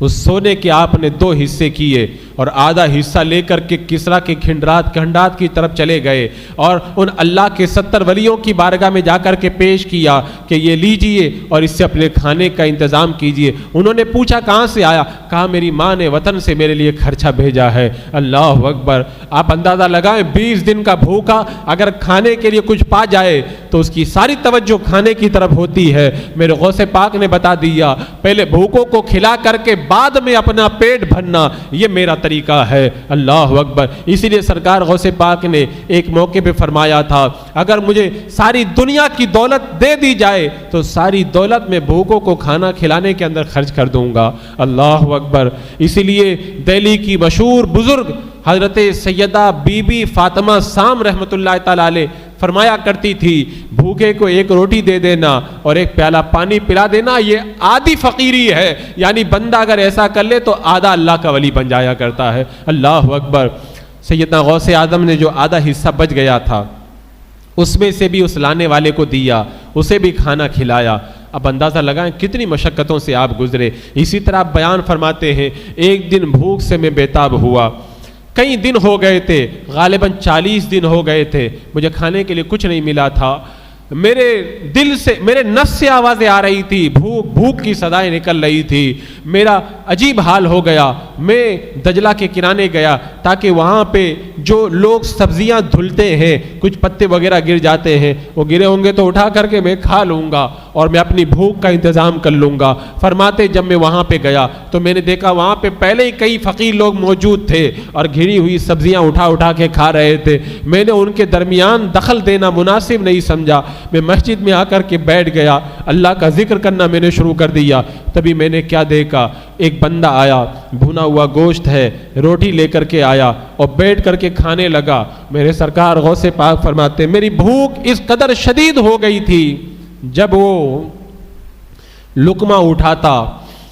اس سونے کے آپ نے 2 حصے کیے اور آدھا حصہ لے کر کے کسرا کے کھنڈات کی طرف چلے گئے اور ان اللہ کے 70 ولیوں کی بارگاہ میں جا کر کے پیش کیا کہ یہ لیجئے اور اس سے اپنے کھانے کا انتظام کیجئے۔ انہوں نے پوچھا کہاں سے آیا؟ کہا میری ماں نے وطن سے میرے لیے خرچہ بھیجا ہے۔ اللہ اکبر، آپ اندازہ لگائیں 20 دن کا بھوکا اگر کھانے کے لیے کچھ پا جائے تو اس کی ساری توجہ کھانے کی طرف ہوتی ہے۔ میرے غوث پاک نے بتا دیا پہلے بھوکوں کو کھلا کر کے بعد میں اپنا پیٹ بھرنا، یہ میرا طریقہ ہے۔ اللہ اکبر، اسی لیے سرکار غوث پاک نے ایک موقع پہ فرمایا تھا اگر مجھے ساری دنیا کی دولت دے دی جائے تو ساری دولت میں بھوکوں کو کھانا کھلانے کے اندر خرچ کر دوں گا۔ اللہ اکبر، اسی لیے دہلی کی مشہور بزرگ حضرت سیدہ بی بی فاطمہ سام رحمۃ اللہ تعالی علیہ فرمایا کرتی تھی بھوکے کو 1 روٹی دے دینا اور 1 پیالہ پانی پلا دینا یہ آدھی فقیری ہے، یعنی بندہ اگر ایسا کر لے تو آدھا اللہ کا ولی بن جایا کرتا ہے۔ اللہ اکبر، سیدنا غوث اعظم نے جو آدھا حصہ بچ گیا تھا اس میں سے بھی اس لانے والے کو دیا، اسے بھی کھانا کھلایا۔ اب اندازہ لگائیں کتنی مشقتوں سے آپ گزرے۔ اسی طرح آپ بیان فرماتے ہیں ایک دن بھوک سے میں بےتاب ہوا، کئی دن ہو گئے تھے، غالباً 40 دن ہو گئے تھے، مجھے کھانے کے لیے کچھ نہیں ملا تھا۔ میرے دل سے، میرے نفس سے آوازیں آ رہی تھی، بھوک کی صدائیں نکل رہی تھی، میرا عجیب حال ہو گیا۔ میں دجلہ کے کنارے گیا تاکہ وہاں پہ جو لوگ سبزیاں دھلتے ہیں کچھ پتے وغیرہ گر جاتے ہیں، وہ گرے ہوں گے تو اٹھا کر کے میں کھا لوں گا اور میں اپنی بھوک کا انتظام کر لوں گا۔ فرماتے جب میں وہاں پہ گیا تو میں نے دیکھا وہاں پہ پہلے ہی کئی فقیر لوگ موجود تھے اور گھری ہوئی سبزیاں اٹھا کے کھا رہے تھے۔ میں نے ان کے درمیان دخل دینا مناسب نہیں سمجھا، میں مسجد میں آ کر کے بیٹھ گیا، اللہ کا ذکر کرنا میں نے شروع کر دیا۔ تبھی میں نے کیا دیکھا، ایک بندہ آیا، بھنا ہوا گوشت ہے، روٹی لے کر کے آیا اور بیٹھ کر کے کھانے لگا۔ میرے سرکار غوث پاک فرماتے میری بھوک اس قدر شدید ہو گئی تھی، جب وہ لقمہ اٹھاتا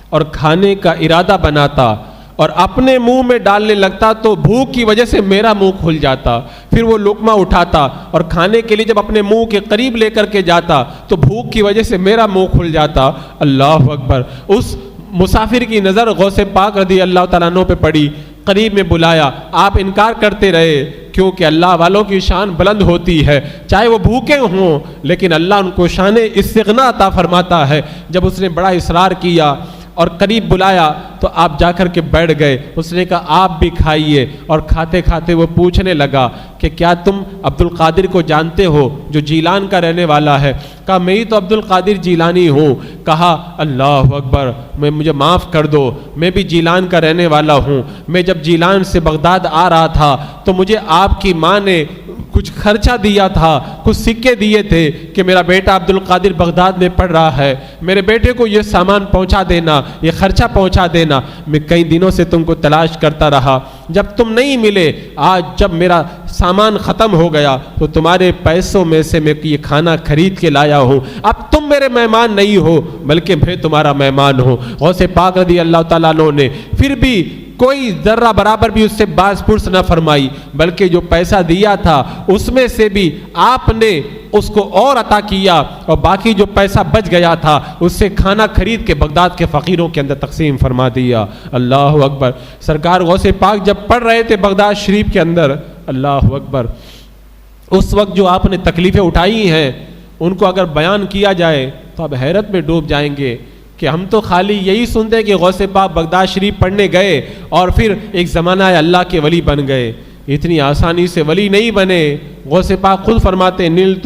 اور کھانے کا ارادہ بناتا اور اپنے منہ میں ڈالنے لگتا تو بھوک کی وجہ سے میرا منہ کھل جاتا، پھر وہ لقمہ اٹھاتا اور کھانے کے لیے جب اپنے منہ کے قریب لے کر کے جاتا تو بھوک کی وجہ سے میرا منہ کھل جاتا۔ اللہ اکبر، اس مسافر کی نظر غوث پاک رضی اللہ تعالیٰ عنہ پہ پڑی، قریب میں بلایا، آپ انکار کرتے رہے کیونکہ اللہ والوں کی شان بلند ہوتی ہے، چاہے وہ بھوکے ہوں لیکن اللہ ان کو شان استغنا عطا فرماتا ہے۔ جب اس نے بڑا اصرار کیا اور قریب بلایا تو آپ جا کر کے بیٹھ گئے، اس نے کہا آپ بھی کھائیے، اور کھاتے کھاتے وہ پوچھنے لگا کہ کیا تم عبدالقادر کو جانتے ہو جو جیلان کا رہنے والا ہے؟ کہا میں ہی تو عبدالقادر جیلانی ہوں۔ کہا اللہ اکبر، مجھے معاف کر دو، میں بھی جیلان کا رہنے والا ہوں۔ میں جب جیلان سے بغداد آ رہا تھا تو مجھے آپ کی ماں نے کچھ خرچہ دیا تھا، کچھ سکے دیے تھے کہ میرا بیٹا عبدالقادر بغداد میں پڑھ رہا ہے، میرے بیٹے کو یہ سامان پہنچا دینا، یہ خرچہ پہنچا دینا۔ میں کئی دنوں سے تم کو تلاش کرتا رہا، جب تم نہیں ملے، آج جب میرا سامان ختم ہو گیا تو تمہارے پیسوں میں سے میں یہ کھانا خرید کے لایا ہوں۔ اب تم میرے مہمان نہیں ہو بلکہ میں تمہارا مہمان ہوں۔ غوث پاک رضی اللہ تعالیٰ عنہ نے پھر بھی کوئی ذرہ برابر بھی اس سے باز پرس نہ فرمائی، بلکہ جو پیسہ دیا تھا اس میں سے بھی آپ نے اس کو اور عطا کیا اور باقی جو پیسہ بچ گیا تھا اس سے کھانا خرید کے بغداد کے فقیروں کے اندر تقسیم فرما دیا۔ اللہ اکبر، سرکار غوث پاک جب پڑھ رہے تھے بغداد شریف کے اندر، اللہ اکبر، اس وقت جو آپ نے تکلیفیں اٹھائی ہیں ان کو اگر بیان کیا جائے تو اب حیرت میں ڈوب جائیں گے کہ ہم تو خالی یہی سنتے ہیں کہ غوث پاک بغداد شریف پڑھنے گئے اور پھر ایک زمانہ اللہ کے ولی بن گئے. اتنی آسانی سے ولی نہیں بنے. غوث پاک خود فرماتے نلت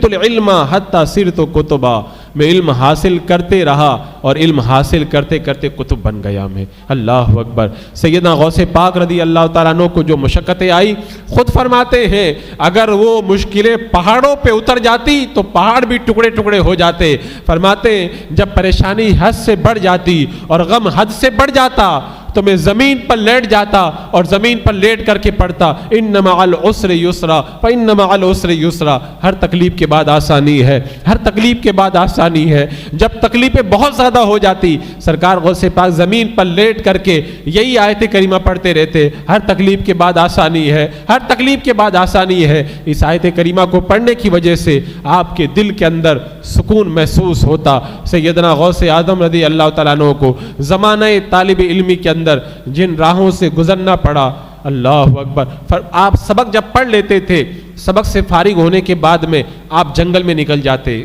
العلم حتی صرت کتبا، میں علم حاصل کرتے رہا اور علم حاصل کرتے کرتے کتب بن گیا میں. اللہ اکبر. سیدنا غوث پاک رضی اللہ تعالیٰ عنہ کو جو مشقتیں آئی، خود فرماتے ہیں اگر وہ مشکلیں پہاڑوں پہ اتر جاتی تو پہاڑ بھی ٹکڑے ٹکڑے ہو جاتے. فرماتے ہیں جب پریشانی حد سے بڑھ جاتی اور غم حد سے بڑھ جاتا تو میں زمین پر لیٹ جاتا اور زمین پر لیٹ کر کے پڑھتا ان مع العسر یسرا فان مع العسر یسرا. ہر تکلیف کے بعد آسانی ہے، ہر تکلیف کے بعد آسانی ہے. جب تکلیفیں بہت زیادہ ہو جاتی سرکار غوث پاک زمین پر لیٹ کر کے یہی آیت کریمہ پڑھتے رہتے ہر تکلیف کے بعد آسانی ہے، ہر تکلیف کے بعد آسانی ہے. اس آیت کریمہ کو پڑھنے کی وجہ سے آپ کے دل کے اندر سکون محسوس ہوتا. سیدنا غوث اعظم رضی اللہ تعالیٰ عنہ کو زمانہ طالب علمی کے اندر جن راہوں سے گزرنا پڑا، اللہ اکبر. آپ سبق جب پڑھ لیتے تھے، سبق سے فارغ ہونے کے بعد میں آپ جنگل میں نکل جاتے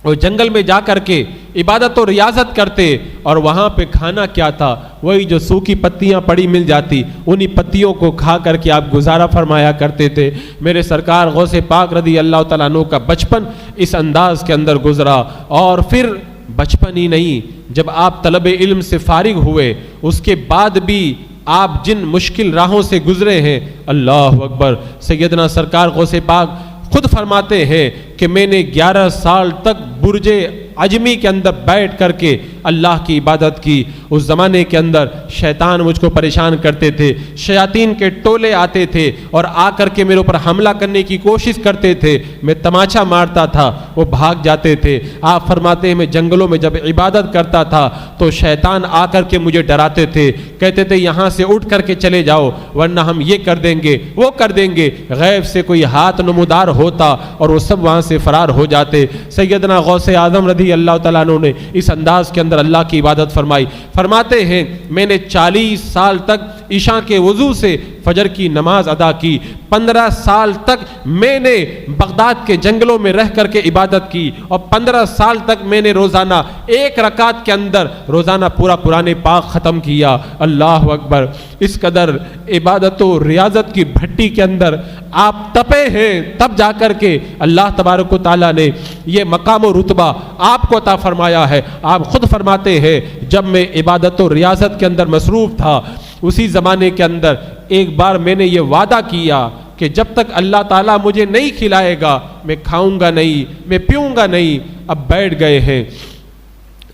اور جنگل میں جا کر کے عبادت و ریاضت کرتے اور وہاں پہ کھانا کیا تھا؟ وہی جو سوکھی پتیاں پڑی مل جاتی، انہی پتیوں کو کھا کر کے آپ گزارا فرمایا کرتے تھے. میرے سرکار غوث پاک رضی اللہ تعالیٰ عنہ کا بچپن اس انداز کے اندر گزرا. اور پھر بچپن ہی نہیں، جب آپ طلب علم سے فارغ ہوئے اس کے بعد بھی آپ جن مشکل راہوں سے گزرے ہیں، اللہ اکبر. سیدنا سرکار غوث پاک خود فرماتے ہیں کہ میں نے 11 سال تک برج عجمی کے اندر بیٹھ کر کے اللہ کی عبادت کی. اس زمانے کے اندر شیطان مجھ کو پریشان کرتے تھے، شیاطین کے ٹولے آتے تھے اور آ کر کے میرے اوپر حملہ کرنے کی کوشش کرتے تھے. میں تماچا مارتا تھا، وہ بھاگ جاتے تھے. آپ فرماتے ہیں میں جنگلوں میں جب عبادت کرتا تھا تو شیطان آ کر کے مجھے ڈراتے تھے، کہتے تھے یہاں سے اٹھ کر کے چلے جاؤ ورنہ ہم یہ کر دیں گے وہ کر دیں گے. غیب سے کوئی ہاتھ نمودار ہوتا اور وہ سب وہاں سے فرار ہو جاتے. سیدنا غوث اعظم رضی اللہ تعالیٰ عنہ نے اس انداز کے اندر اللہ کی عبادت فرمائی. فرماتے ہیں میں نے 40 سال تک عشاء کے وضو سے فجر کی نماز ادا کی. 15 سال تک میں نے بغداد کے جنگلوں میں رہ کر کے عبادت کی اور 15 سال تک میں نے روزانہ 1 رکعت کے اندر روزانہ پورا قرآن پاک ختم کیا. اللہ اکبر. اس قدر عبادت و ریاضت کی بھٹی کے اندر آپ تپے ہیں، تب جا کر کے اللہ تبارک و تعالیٰ نے یہ مقام و رتبہ آپ کو عطا فرمایا ہے. آپ خود فرماتے ہیں جب میں عبادت و ریاضت کے اندر مصروف تھا اسی زمانے کے اندر ایک بار میں نے یہ وعدہ کیا کہ جب تک اللہ تعالیٰ مجھے نہیں کھلائے گا میں کھاؤں گا نہیں، میں پیوں گا نہیں. اب بیٹھ گئے ہیں،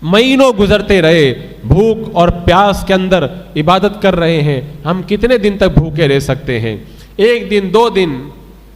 مہینوں گزرتے رہے، بھوک اور پیاس کے اندر عبادت کر رہے ہیں. ہم کتنے دن تک بھوکے رہ سکتے ہیں؟ 1 دن 2 دن،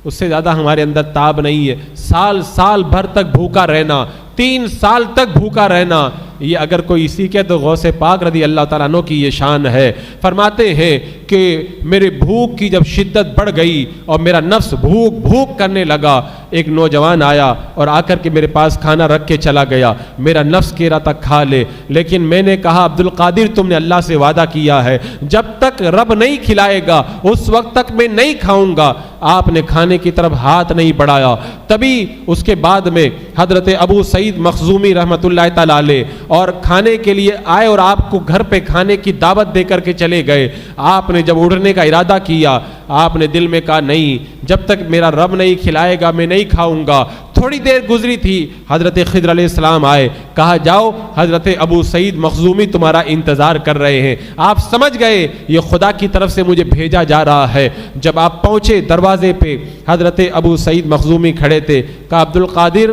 اس سے زیادہ ہمارے اندر تاب نہیں ہے. سال بھر تک بھوکا رہنا، 3 سال تک بھوکا رہنا، یہ اگر کوئی سیکھے تو غوث پاک رضی اللہ تعالیٰ عنہ کی یہ شان ہے. فرماتے ہیں کہ میرے بھوک کی جب شدت بڑھ گئی اور میرا نفس بھوک کرنے لگا، ایک نوجوان آیا اور آ کر کے میرے پاس کھانا رکھ کے چلا گیا. میرا نفس کہہ رہا تھا کھا لے، لیکن میں نے کہا عبد القادر تم نے اللہ سے وعدہ کیا ہے جب تک رب نہیں کھلائے گا اس وقت تک میں نہیں کھاؤں گا. آپ نے کھانے کی طرف ہاتھ نہیں بڑھایا. تبھی اس کے بعد میں حضرت ابو سعید مخزومی رحمۃ اللہ تعالیٰ علیہ اور کھانے کے لیے آئے اور آپ کو گھر پہ کھانے کی دعوت دے کر کے چلے گئے. آپ نے جب اٹھنے کا ارادہ کیا آپ نے دل میں کہا نہیں، جب تک میرا رب نہیں کھلائے گا میں نہیں کھاؤں گا. تھوڑی دیر گزری تھی، حضرت خضر علیہ السلام آئے، کہا جاؤ حضرت ابو سعید مخزومی تمہارا انتظار کر رہے ہیں. آپ سمجھ گئے یہ خدا کی طرف سے مجھے بھیجا جا رہا ہے. جب آپ پہنچے دروازے پہ حضرت ابو سعید مخزومی کھڑے تھے. کہا عبد القادر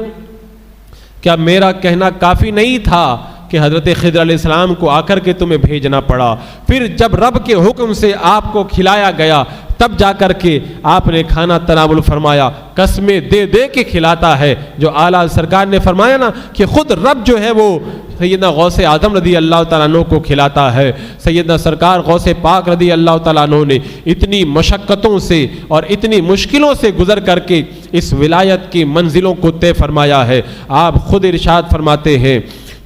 کیا میرا کہنا کافی نہیں تھا کہ حضرت خضر علیہ السلام کو آ کر کے تمہیں بھیجنا پڑا؟ پھر جب رب کے حکم سے آپ کو کھلایا گیا تب جا کر کے آپ نے کھانا تناول فرمایا. قسمیں دے دے کے کھلاتا ہے. جو اعلیٰ سرکار نے فرمایا نا کہ خود رب جو ہے وہ سیدنا غوث اعظم رضی اللہ تعالیٰ عنہ کو کھلاتا ہے. سیدنا سرکار غوث پاک رضی اللہ تعالیٰ عنہ نے اتنی مشقتوں سے اور اتنی مشکلوں سے گزر کر کے اس ولایت کی منزلوں کو طے فرمایا ہے. آپ خود ارشاد فرماتے ہیں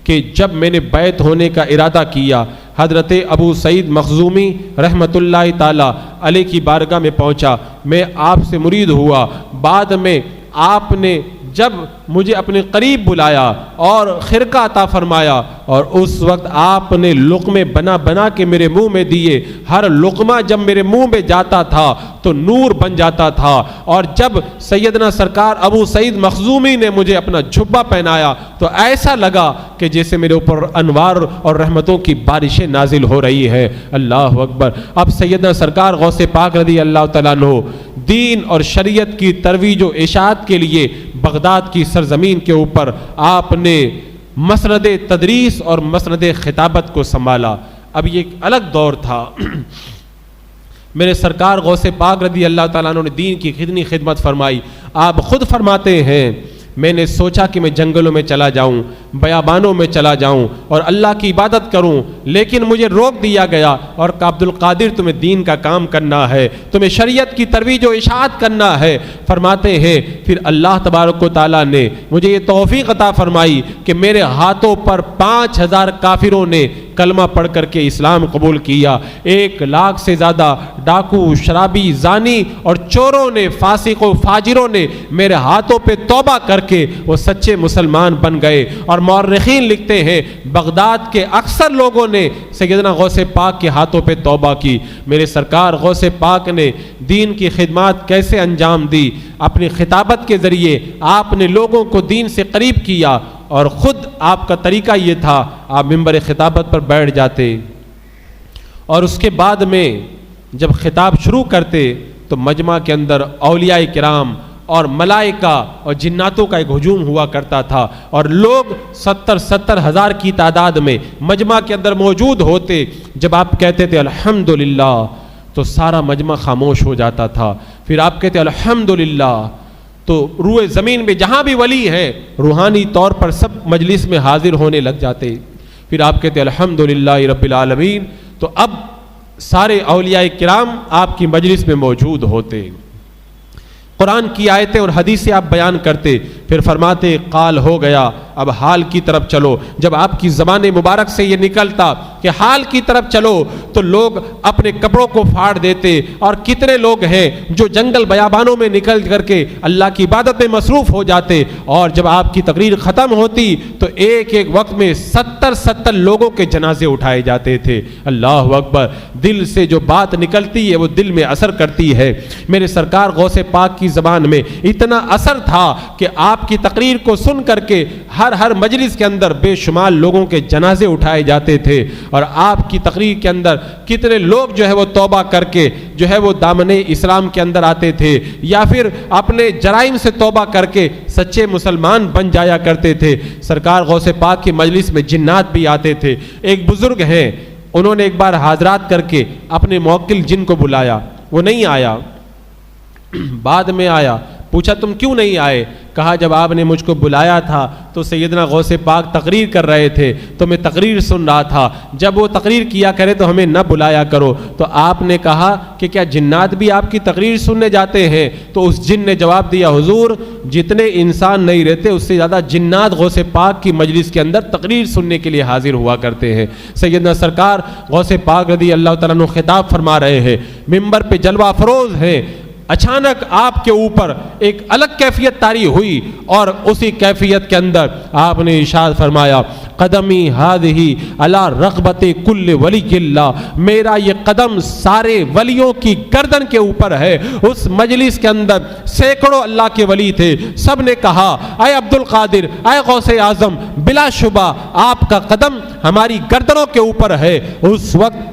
کہ جب میں نے بیعت ہونے کا ارادہ کیا حضرت ابو سعید مخزومی رحمۃ اللہ تعالیٰ علیہ کی بارگاہ میں پہنچا. میں آپ سے مرید ہوا. بعد میں آپ نے جب مجھے اپنے قریب بلایا اور خرقہ عطا فرمایا، اور اس وقت آپ نے لقمے بنا بنا کے میرے منہ میں دیے، ہر لقمہ جب میرے منہ میں جاتا تھا تو نور بن جاتا تھا، اور جب سیدنا سرکار ابو سعید مخزومی نے مجھے اپنا جھبہ پہنایا تو ایسا لگا کہ جیسے میرے اوپر انوار اور رحمتوں کی بارشیں نازل ہو رہی ہے۔ اللہ اکبر۔ اب سیدنا سرکار غوث پاک رضی اللہ تعالیٰ عنہ دین اور شریعت کی ترویج و اشاعت کے لیے بغداد کی سرزمین کے اوپر آپ نے مسند تدریس اور مسند خطابت کو سنبھالا۔ اب یہ ایک الگ دور تھا۔ میرے سرکار غوث پاک رضی اللہ تعالیٰ عنہ نے دین کی کتنی خدمت فرمائی۔ آپ خود فرماتے ہیں میں نے سوچا کہ میں جنگلوں میں چلا جاؤں، بیابانوں میں چلا جاؤں اور اللہ کی عبادت کروں، لیکن مجھے روک دیا گیا اور کہا عبد القادر تمہیں دین کا کام کرنا ہے، تمہیں شریعت کی ترویج و اشاعت کرنا ہے۔ فرماتے ہیں پھر اللہ تبارک و تعالیٰ نے مجھے یہ توفیق عطا فرمائی کہ میرے ہاتھوں پر 5000 کافروں نے کلمہ پڑھ کر کے اسلام قبول کیا۔ 1 لاکھ سے زیادہ ڈاکو، شرابی، زانی اور چوروں نے، فاسق و فاجروں نے میرے ہاتھوں پہ توبہ کر کے وہ سچے مسلمان بن گئے۔ اور مورخین لکھتے ہیں بغداد کے اکثر لوگوں نے سیدنا غوث پاک کے ہاتھوں پہ توبہ کی۔ میرے سرکار غوث پاک نے دین کی خدمات کیسے انجام دی؟ اپنی خطابت کے ذریعے آپ نے لوگوں کو دین سے قریب کیا، اور خود آپ کا طریقہ یہ تھا آپ منبر خطابت پر بیٹھ جاتے اور اس کے بعد میں جب خطاب شروع کرتے تو مجمع کے اندر اولیاء کرام اور ملائکہ اور جناتوں کا ایک ہجوم ہوا کرتا تھا، اور لوگ 70 ہزار کی تعداد میں مجمع کے اندر موجود ہوتے۔ جب آپ کہتے تھے الحمدللہ تو سارا مجمع خاموش ہو جاتا تھا۔ پھر آپ کہتے الحمدللہ تو روئے زمین میں جہاں بھی ولی ہیں روحانی طور پر سب مجلس میں حاضر ہونے لگ جاتے۔ پھر آپ کہتے الحمدللہ رب العالمین، تو اب سارے اولیاء کرام آپ کی مجلس میں موجود ہوتے، قرآن کی آیتیں اور حدیثیں آپ بیان کرتے، پھر فرماتے قال ہو گیا، اب حال کی طرف چلو۔ جب آپ کی زبان مبارک سے یہ نکلتا کہ حال کی طرف چلو تو لوگ اپنے کپڑوں کو پھاڑ دیتے، اور کتنے لوگ ہیں جو جنگل بیابانوں میں نکل کر کے اللہ کی عبادت میں مصروف ہو جاتے، اور جب آپ کی تقریر ختم ہوتی تو ایک ایک وقت میں 70 لوگوں کے جنازے اٹھائے جاتے تھے۔ اللہ اکبر۔ دل سے جو بات نکلتی ہے وہ دل میں اثر کرتی ہے۔ میرے سرکار غوث پاک کی زبان میں اتنا اثر تھا کہ آپ کی تقریر کو سن کر کے ہر مجلس کے اندر بے شمار لوگوں کے جنازے اٹھائے جاتے تھے، اور آپ کی تقریر کے اندر کتنے لوگ جو ہے وہ توبہ کر کے جو ہے وہ دامن اسلام کے اندر آتے تھے، یا پھر اپنے جرائم سے توبہ کر کے سچے مسلمان بن جایا کرتے تھے۔ سرکار غوث پاک کی مجلس میں جنات بھی آتے تھے۔ ایک بزرگ ہیں، انہوں نے ایک بار حاضرات کر کے اپنے موکل جن کو بلایا، وہ نہیں آیا، بعد میں آیا، پوچھا تم کیوں نہیں آئے؟ کہا جب آپ نے مجھ کو بلایا تھا تو سیدنا غوث پاک تقریر کر رہے تھے تو میں تقریر سن رہا تھا، جب وہ تقریر کیا کرے تو ہمیں نہ بلایا کرو۔ تو آپ نے کہا کہ کیا جنات بھی آپ کی تقریر سننے جاتے ہیں؟ تو اس جن نے جواب دیا حضور جتنے انسان نہیں رہتے اس سے زیادہ جنات غوث پاک کی مجلس کے اندر تقریر سننے کے لیے حاضر ہوا کرتے ہیں۔ سیدنا سرکار غوث پاک رضی اللہ تعالیٰ عنہ خطاب فرما رہے ہیں، منبر پہ جلوہ افروز ہیں، اچانک آپ کے اوپر ایک الگ کیفیت طاری ہوئی، اور اسی کیفیت کے اندر آپ نے ارشاد فرمایا قدمی ہذہ علی رغبت کل ولی اللہ، میرا یہ قدم سارے ولیوں کی گردن کے اوپر ہے۔ اس مجلس کے اندر سینکڑوں اللہ کے ولی تھے، سب نے کہا اے عبد القادر، اے غوث اعظم، بلا شبہ آپ کا قدم ہماری گردنوں کے اوپر ہے۔ اس وقت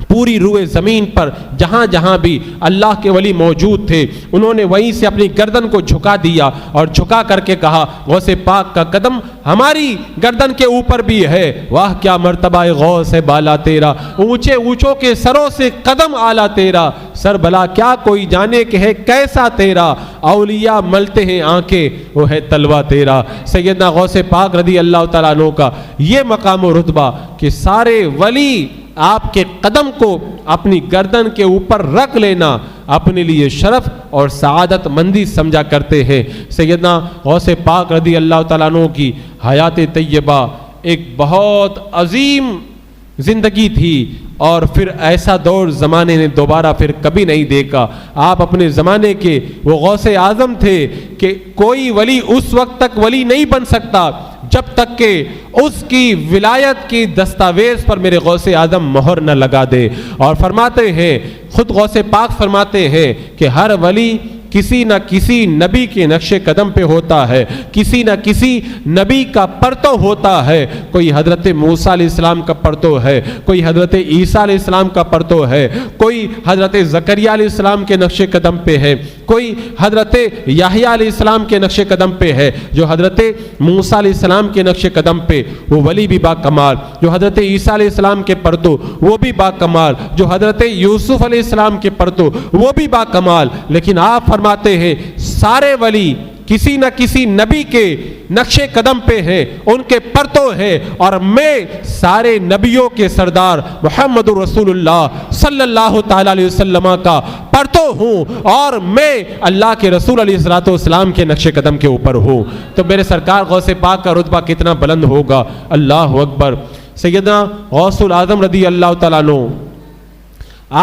پوری روئے زمین پر جہاں جہاں بھی اللہ کے ولی موجود تھے انہوں نے وہیں سے اپنی گردن کو جھکا دیا، اور جھکا کر کے کہا غوث پاک کا قدم ہماری گردن کے اوپر بھی ہے۔ واہ کیا مرتبہ غوث بالا تیرا، اونچے اونچوں کے سروں سے قدم آلہ تیرا، سر بلا کیا کوئی جانے کہ ہے کیسا تیرا، اولیاء ملتے ہیں آنکھیں وہ ہے تلوہ تیرا۔ سیدنا غوث پاک رضی اللہ تعالیٰ عنہ کا یہ مقام و رتبہ کہ سارے ولی آپ کے قدم کو اپنی گردن کے اوپر رکھ لینا اپنے لیے شرف اور سعادت مندی سمجھا کرتے ہیں۔ سیدنا غوث پاک رضی اللہ تعالیٰ عنہ کی حیات طیبہ ایک بہت عظیم زندگی تھی اور پھر ایسا دور زمانے نے دوبارہ پھر کبھی نہیں دیکھا۔ آپ اپنے زمانے کے وہ غوث اعظم تھے کہ کوئی ولی اس وقت تک ولی نہیں بن سکتا جب تک کہ اس کی ولایت کی دستاویز پر میرے غوث اعظم مہر نہ لگا دے۔ اور فرماتے ہیں، خود غوث پاک فرماتے ہیں کہ ہر ولی کسی نہ کسی نبی کے نقش قدم پہ ہوتا ہے، کسی نہ کسی نبی کا پرتو ہوتا ہے۔ کوئی حضرت موسیٰ علیہ السلام کا پرتو ہے، کوئی حضرت عیسیٰ علیہ السلام کا پرتو ہے، کوئی حضرت زکریا علیہ السلام کے نقش قدم پہ ہے، کوئی حضرت یحییٰ علیہ السلام کے نقش قدم پہ ہے۔ جو حضرت موسیٰ علیہ السلام کے نقش قدم پہ وہ ولی بھی با کمال، جو حضرت عیسیٰ علیہ السلام کے پرتو وہ بھی با کمال، جو حضرت یوسف علیہ السلام کے پرتو وہ بھی با کمال۔ لیکن آپ فرماتے ہیں سارے ولی کسی نہ کسی نبی کے نقش قدم پہ ہیں، ان کے پرتو ہے، اور میں سارے نبیوں کے سردار محمد رسول اللہ صلی اللہ تعالی علیہ وسلم کا پرتو ہوں، اور میں اللہ کے رسول علیہ الصلوۃ والسلام کے نقش قدم کے اوپر ہوں۔ تو میرے سرکار غوث پاک کا رتبہ کتنا بلند ہوگا، اللہ اکبر۔ سیدنا غوث العظم رضی اللہ تعالیٰ عنہ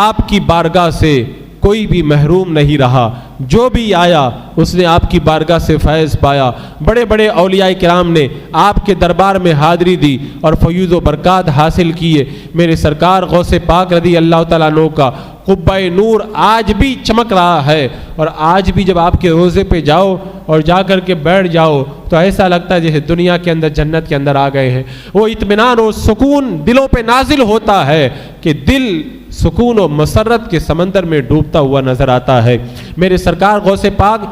آپ کی بارگاہ سے کوئی بھی محروم نہیں رہا، جو بھی آیا اس نے آپ کی بارگاہ سے فیض پایا۔ بڑے بڑے اولیاء کرام نے آپ کے دربار میں حاضری دی اور فیوز و برکات حاصل کیے۔ میرے سرکار غوث پاک رضی اللہ تعالیٰ عنہ کا قبہ نور آج بھی چمک رہا ہے، اور آج بھی جب آپ کے روضے پہ جاؤ اور جا کر کے بیٹھ جاؤ تو ایسا لگتا ہے جیسے دنیا کے اندر جنت کے اندر آ گئے ہیں۔ وہ اطمینان اور سکون دلوں پہ نازل ہوتا ہے کہ دل سکون و مسرت کے سمندر میں ڈوبتا ہوا نظر آتا ہے۔ میرے سرکار غوث پاک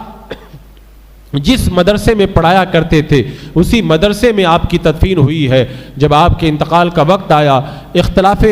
جس مدرسے میں پڑھایا کرتے تھے اسی مدرسے میں آپ کی تدفین ہوئی ہے۔ جب آپ کے انتقال کا وقت آیا، اختلاف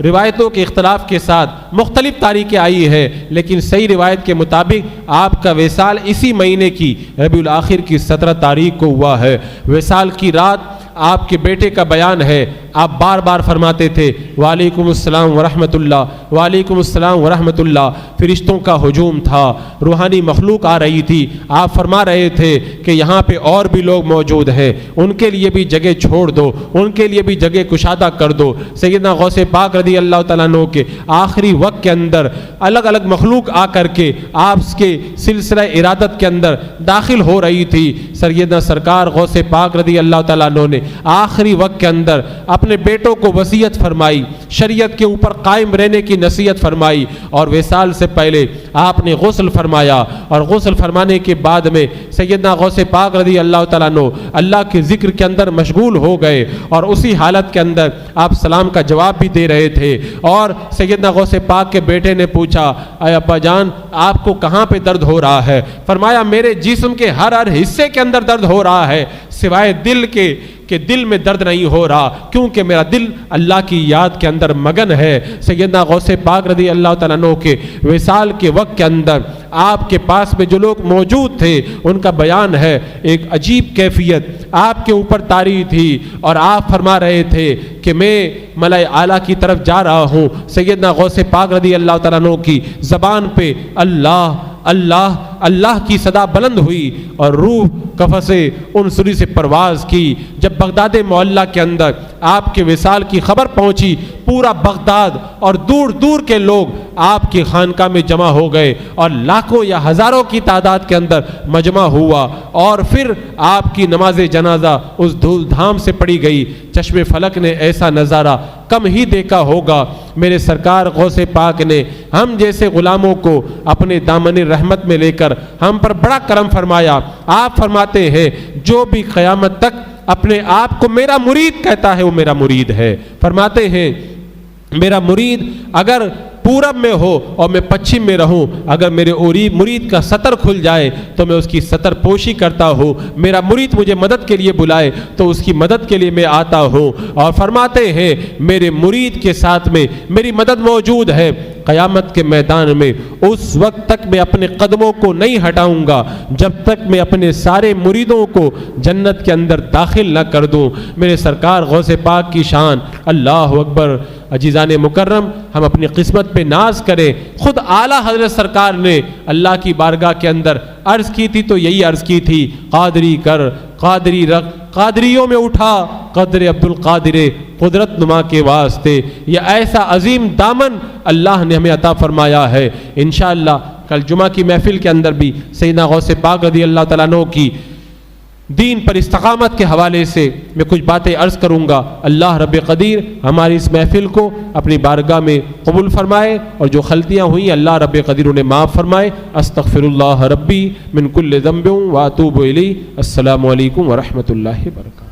روایتوں کے اختلاف کے ساتھ مختلف تاریخیں آئی ہے، لیکن صحیح روایت کے مطابق آپ کا وصال اسی مہینے کی ربیع الاخر کی 17 تاریخ کو ہوا ہے۔ وصال کی رات آپ کے بیٹے کا بیان ہے، آپ بار بار فرماتے تھے وعلیکم السلام ورحمۃ اللہ، وعلیکم السلام ورحمۃ اللہ۔ فرشتوں کا ہجوم تھا، روحانی مخلوق آ رہی تھی، آپ فرما رہے تھے کہ یہاں پہ اور بھی لوگ موجود ہیں، ان کے لیے بھی جگہ چھوڑ دو، ان کے لیے بھی جگہ کشادہ کر دو۔ سیدنا غوث پاک رضی اللہ تعالیٰ عنہ کے آخری وقت کے اندر الگ الگ مخلوق آ کر کے آپ کے سلسلہ ارادت کے اندر داخل ہو رہی تھی۔ سیدنا سرکار غوث پاک رضی اللہ تعالیٰ عنہ نے آخری وقت کے اندر اپنے بیٹوں کو وصیت فرمائی، شریعت کے اوپر قائم رہنے کی نصیحت فرمائی، اور وصال سے پہلے آپ نے غسل فرمایا، اور غسل فرمانے کے بعد میں سیدنا غوث پاک رضی اللہ تعالیٰ عنہ اللہ کے ذکر کے اندر مشغول ہو گئے، اور اسی حالت کے اندر آپ سلام کا جواب بھی دے رہے تھے۔ اور سیدنا غوث پاک کے بیٹے نے پوچھا اے ابا جان آپ کو کہاں پہ درد ہو رہا ہے؟ فرمایا میرے جسم کے ہر حصے کے اندر درد ہو رہا ہے سوائے دل کے، کہ دل میں درد نہیں ہو رہا، کیونکہ میرا دل اللہ کی یاد کے اندر مگن ہے۔ سیدنا غوث پاک رضی اللہ تعالیٰ عنہ کے وصال کے وقت کے اندر آپ کے پاس میں جو لوگ موجود تھے ان کا بیان ہے، ایک عجیب کیفیت آپ کے اوپر طاری تھی، اور آپ فرما رہے تھے کہ میں ملائے اعلیٰ کی طرف جا رہا ہوں۔ سیدنا غوث پاک رضی اللہ تعالیٰ عنہ کی زبان پہ اللہ اللہ اللہ کی صدا بلند ہوئی، اور روح کفن سے انصری سے پرواز کی۔ جب بغداد معلیٰ کے اندر آپ کے وصال کی خبر پہنچی، پورا بغداد اور دور دور کے لوگ آپ کی خانقاہ میں جمع ہو گئے، اور لاکھوں یا ہزاروں کی تعداد کے اندر مجمع ہوا، اور پھر آپ کی نماز جنازہ اس دھول دھام سے پڑھی گئی۔ چشم فلک نے ایسا نظارہ کم ہی دیکھا ہوگا۔ میرے سرکار غوث پاک نے ہم جیسے غلاموں کو اپنے دامن رحمت میں لے کر ہم پر بڑا کرم فرمایا۔ آپ فرماتے ہیں جو بھی قیامت تک اپنے آپ کو میرا مرید کہتا ہے وہ میرا مرید ہے۔ فرماتے ہیں میرا مرید اگر پورب میں ہو اور میں پچھم میں رہوں، اگر میرے مرید کا سطر کھل جائے تو میں اس کی سطر پوشی کرتا ہوں، میرا مرید مجھے مدد کے لیے بلائے تو اس کی مدد کے لیے میں آتا ہوں۔ اور فرماتے ہیں میرے مرید کے ساتھ میں میری مدد موجود ہے، قیامت کے میدان میں اس وقت تک میں اپنے قدموں کو نہیں ہٹاؤں گا جب تک میں اپنے سارے مریدوں کو جنت کے اندر داخل نہ کر دوں۔ میرے سرکار غوث پاک کی شان، اللہ اکبر۔ عزیزان مکرم، ہم اپنی قسمت پہ ناز کریں۔ خود اعلیٰ حضرت سرکار نے اللہ کی بارگاہ کے اندر عرض کی تھی تو یہی عرض کی تھی، قادری کر، قادری رکھ، قادریوں میں اٹھا قدر عبد القادر قدرت نما کے واسطے. یہ ایسا عظیم دامن اللہ نے ہمیں عطا فرمایا ہے. انشاءاللہ کل جمعہ کی محفل کے اندر بھی سیدنا غوث پاک رضی اللہ تعالیٰ عنہ کی دین پر استقامت کے حوالے سے میں کچھ باتیں عرض کروں گا. اللہ رب قدیر ہماری اس محفل کو اپنی بارگاہ میں قبول فرمائے اور جو غلطیاں ہوئیں اللہ رب قدیر انہیں معاف فرمائے. استغفر اللہ ربی من کل ذنب واتوب الیہ. السلام علیکم ورحمۃ اللہ وبرکاتہ.